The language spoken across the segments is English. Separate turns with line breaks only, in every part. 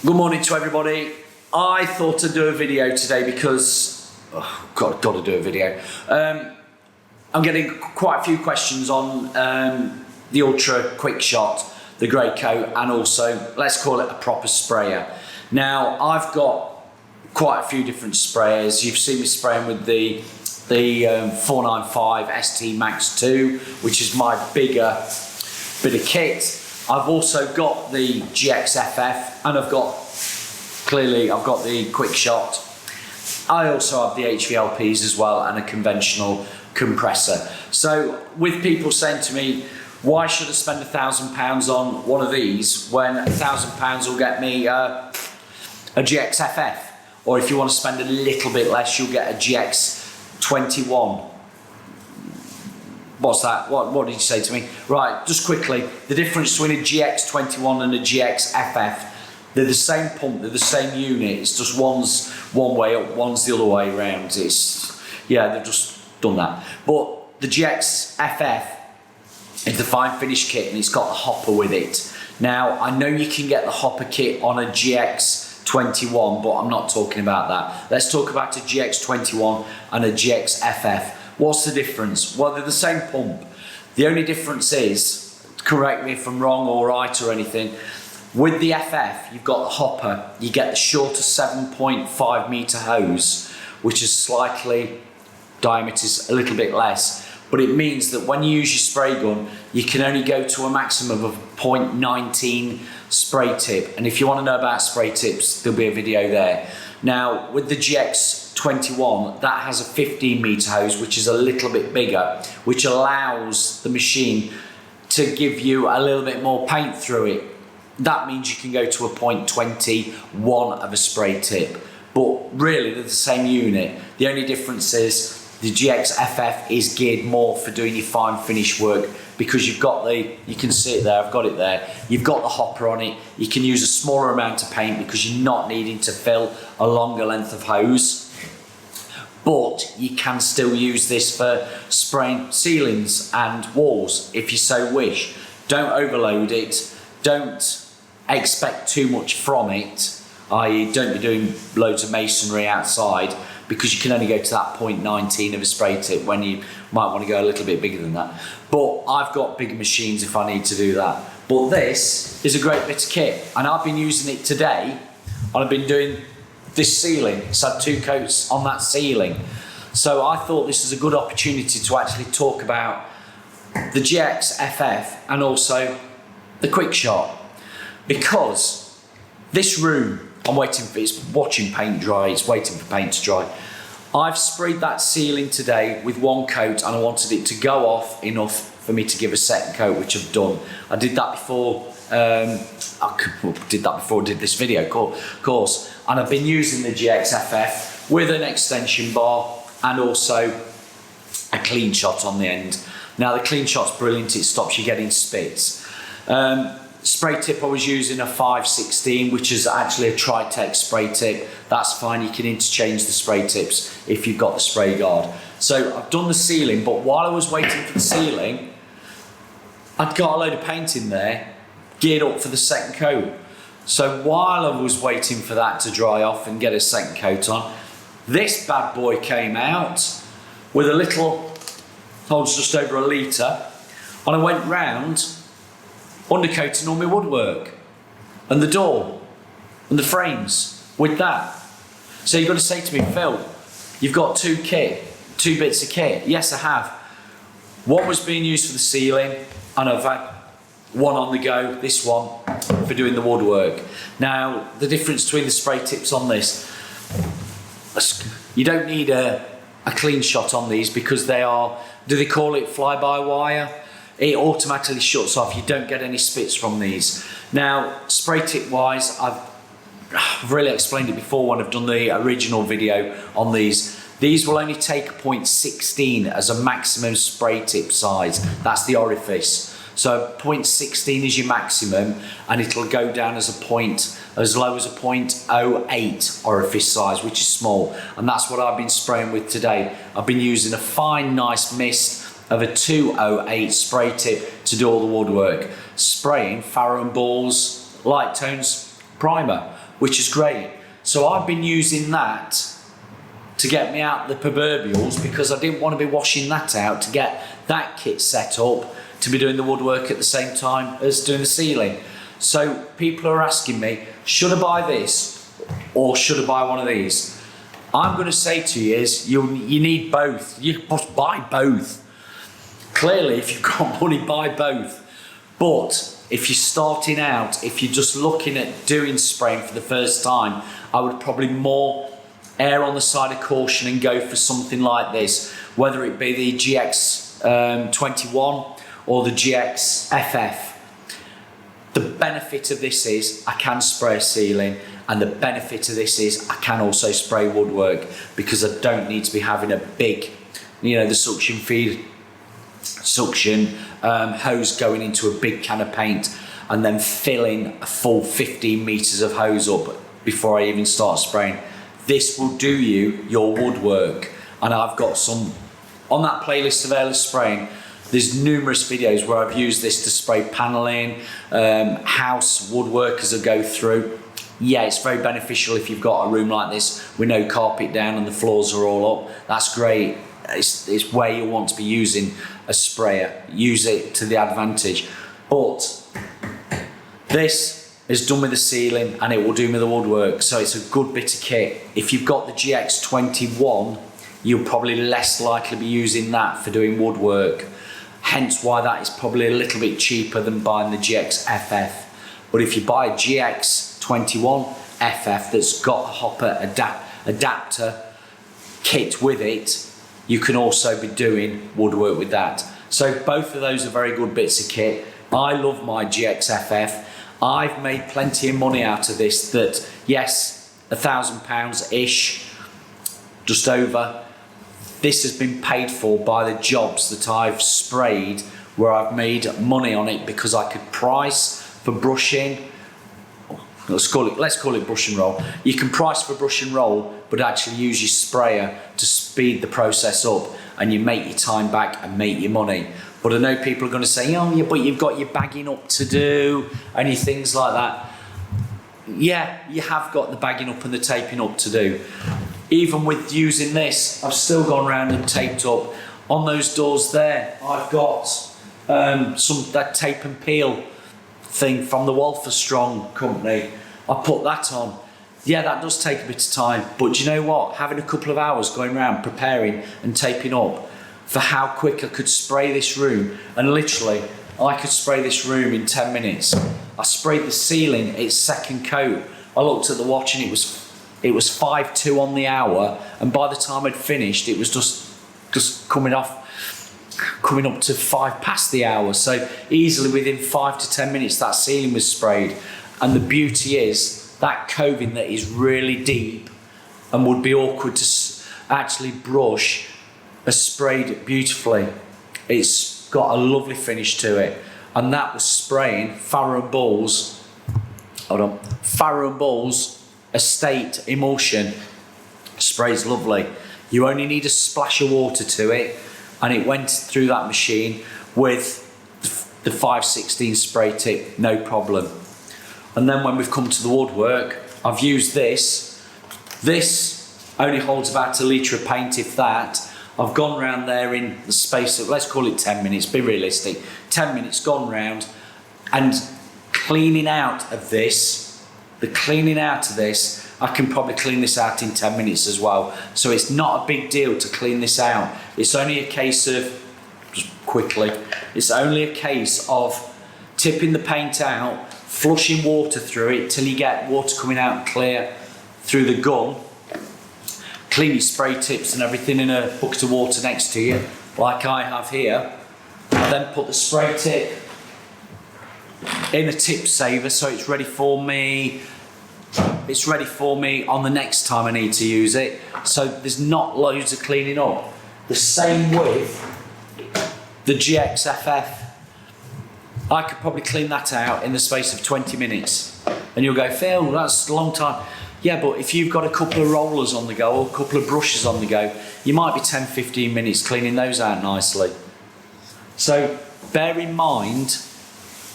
Good morning to everybody. I thought I'd do a video today because, got to do a video. I'm getting quite a few questions on the Ultra QuickShot, the Graco, and also, let's call it a proper sprayer. Now, I've got quite a few different sprayers. You've seen me spraying with the 495 ST Max 2, which is my bigger bit of kit. I've also got the GXFF, and I've got the QuickShot. I also have the HVLPs as well, and a conventional compressor. So with people saying to me, why should I spend £1,000 on one of these when £1,000 will get me a GXFF? Or if you want to spend a little bit less, you'll get a GX21. What's that? What did you say to me? Right, just quickly, the difference between a GX21 and a GXFF, they're the same pump, they're the same unit, it's just one's one way up, one's the other way around. They've just done that. But the GXFF is the fine finish kit, and it's got the hopper with it. Now, I know you can get the hopper kit on a GX21, but I'm not talking about that. Let's talk about a GX21 and a GXFF. What's the difference? Well, they're the same pump. The only difference is, correct me if I'm wrong or right or anything, with the FF, you've got the hopper, you get the shorter 7.5 metre hose, which is slightly, diameter's a little bit less, but it means that when you use your spray gun, you can only go to a maximum of 0.19 spray tip. And if you want to know about spray tips, there'll be a video there. Now, with the GX21, that has a 15 metre hose, which is a little bit bigger, which allows the machine to give you a little bit more paint through it. That means you can go to a 0.21 of a spray tip. But really, they're the same unit. The only difference is the GXFF is geared more for doing your fine finish work, because you've got you can see it there, I've got it there, you've got the hopper on it, you can use a smaller amount of paint because you're not needing to fill a longer length of hose, but you can still use this for spraying ceilings and walls if you so wish. Don't overload it, don't expect too much from it, i.e. don't be doing loads of masonry outside, because you can only go to that 0.19 of a spray tip when you might want to go a little bit bigger than that. But I've got bigger machines if I need to do that. But this is a great bit of kit, and I've been using it today, and I've been doing this ceiling. It's had 2 coats on that ceiling. So I thought this was a good opportunity to actually talk about the GXFF and also the QuickShot, because this room, I'm waiting for, it's watching paint dry, it's waiting for paint to dry. I've sprayed that ceiling today with 1 coat, and I wanted it to go off enough for me to give a second coat, which I've done. I did that before, I did this video, of course. And I've been using the GXFF with an extension bar and also a clean shot on the end. Now the clean shot's brilliant, it stops you getting spits. Spray tip, I was using a 516, which is actually a Tritech spray tip. That's fine, you can interchange the spray tips if you've got the spray guard. So I've done the ceiling, but while I was waiting for the ceiling, I'd got a load of paint in there, geared up for the second coat. So while I was waiting for that to dry off and get a second coat on, this bad boy came out with a little, holds just over a litre, and I went round undercoating all my woodwork and the door and the frames with that. So you've got to say to me, Phil, you've got 2 bits of kit. Yes, I have. One was being used for the ceiling, and I've had one on the go, this one, for doing the woodwork. Now, the difference between the spray tips on this, you don't need a clean shot on these, because they are, do they call it fly-by-wire? It automatically shuts off, you don't get any spits from these. Now, spray tip wise, I've really explained it before when I've done the original video on these. These will only take 0.16 as a maximum spray tip size. That's the orifice. So 0.16 is your maximum, and it'll go down as as low as a 0.08 orifice size, which is small. And that's what I've been spraying with today. I've been using a fine, nice mist of a 208 spray tip to do all the woodwork. Spraying Farrow and Ball's light tones primer, which is great. So I've been using that to get me out the proverbials, because I didn't want to be washing that out to get that kit set up to be doing the woodwork at the same time as doing the ceiling. So people are asking me, should I buy this or should I buy one of these? I'm going to say to you is you need both. You must buy both. Clearly, if you've got money, buy both. But if you're starting out, if you're just looking at doing spraying for the first time, I would probably more err on the side of caution and go for something like this, whether it be the GX21 or the GXFF. The benefit of this is I can spray a ceiling, and the benefit of this is I can also spray woodwork, because I don't need to be having a big, the suction hose going into a big can of paint and then filling a full 15 meters of hose up before I even start spraying. This will do you your woodwork, and I've got some on that playlist of Airless spraying. There's numerous videos where I've used this to spray paneling, house woodwork as I go through. Yeah, it's very beneficial if you've got a room like this with no carpet down and the floors are all up. That's great. It's where you want to be using a sprayer. Use it to the advantage. But this is done with the ceiling and it will do me the woodwork, so it's a good bit of kit. If you've got the GX21, you'll probably less likely be using that for doing woodwork. Hence why that is probably a little bit cheaper than buying the GXFF. But if you buy a GX21FF that's got a hopper adapter kit with it, you can also be doing woodwork with that. So both of those are very good bits of kit. I love my GXFF. I've made plenty of money out of this. That, yes, £1,000-ish, just over. This has been paid for by the jobs that I've sprayed, where I've made money on it because I could price for brushing. Let's call it brush and roll. You can price for brush and roll, but actually use your sprayer to speed the process up, and you make your time back and make your money. But I know people are going to say, oh yeah, but you've got your bagging up to do and your things like that. Yeah, you have got the bagging up and the taping up to do. Even with using this, I've still gone around and taped up. On those doors there, I've got that tape and peel thing from the Walther Strong company. I put that on. Yeah, that does take a bit of time, but do you know what? Having a couple of hours going around preparing and taping up for how quick I could spray this room, and literally I could spray this room in 10 minutes. I sprayed the ceiling its second coat. I looked at the watch and it was 5:02 on the hour, and by the time I'd finished it was just coming up to 5 past the hour. So easily within 5 to 10 minutes that ceiling was sprayed. And the beauty is that coving that is really deep and would be awkward to actually brush has sprayed beautifully. It's got a lovely finish to it, and that was spraying Farrow & Ball's Estate Emulsion. Sprays lovely. You only need a splash of water to it, and it went through that machine with the 516 spray tip, no problem. And then when we've come to the woodwork, I've used this. This only holds about 1 litre of paint, if that. I've gone round there in the space of, let's call it 10 minutes, be realistic. 10 minutes gone round, and cleaning out of this, I can probably clean this out in 10 minutes as well. So it's not a big deal to clean this out. It's only a case of, it's only a case of tipping the paint out, flushing water through it till you get water coming out clear through the gun. Clean your spray tips and everything in a bucket of water next to you, like I have here. I then put the spray tip in a tip saver, so it's ready for me. It's ready for me on the next time I need to use it. So there's not loads of cleaning up. The same with the GXFF. I could probably clean that out in the space of 20 minutes. And you'll go, Phil, that's a long time. Yeah, but if you've got a couple of rollers on the go or a couple of brushes on the go, you might be 10-15 minutes cleaning those out nicely. So bear in mind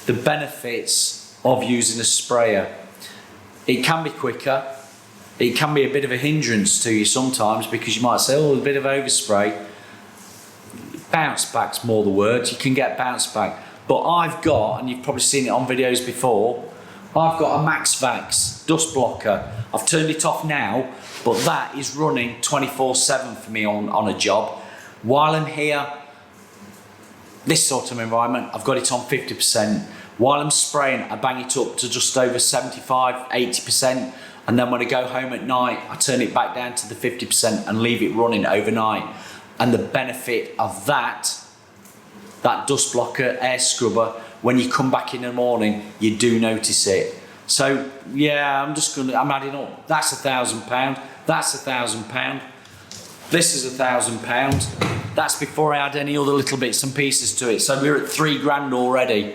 the benefits of using a sprayer. It can be quicker. It can be a bit of a hindrance to you sometimes because you might say, oh, a bit of overspray. Bounce back's more the word. You can get bounce back. But I've got, and you've probably seen it on videos before, I've got a MaxVax dust blocker. I've turned it off now, but that is running 24/7 for me on a job. While I'm here, this sort of environment, I've got it on 50%. While I'm spraying, I bang it up to just over 75, 80%. And then when I go home at night, I turn it back down to the 50% and leave it running overnight. And the benefit of that dust blocker, air scrubber, when you come back in the morning, you do notice it. So yeah, I'm adding up. That's £1,000. That's £1,000. This is £1,000. That's before I add any other little bits and pieces to it. So we're at £3,000 already.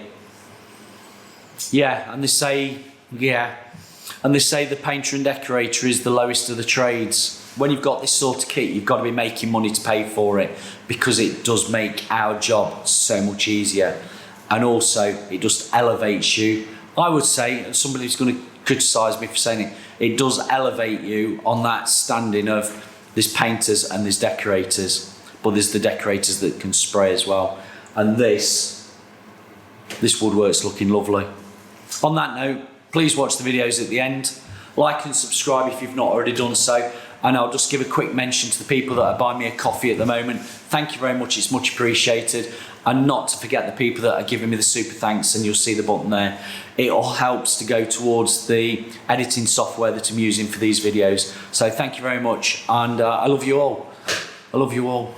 Yeah, and they say the painter and decorator is the lowest of the trades. When you've got this sort of kit, you've got to be making money to pay for it because it does make our job so much easier. And also, it just elevates you. I would say, and somebody's going to criticise me for saying it does elevate you on that standing of there's painters and there's decorators, but there's the decorators that can spray as well. And this woodwork's looking lovely. On that note, please watch the videos at the end. Like and subscribe if you've not already done so. And I'll just give a quick mention to the people that are buying me a coffee at the moment. Thank you very much, it's much appreciated. And not to forget the people that are giving me the super thanks, and you'll see the button there. It all helps to go towards the editing software that I'm using for these videos. So thank you very much, and I love you all. I love you all.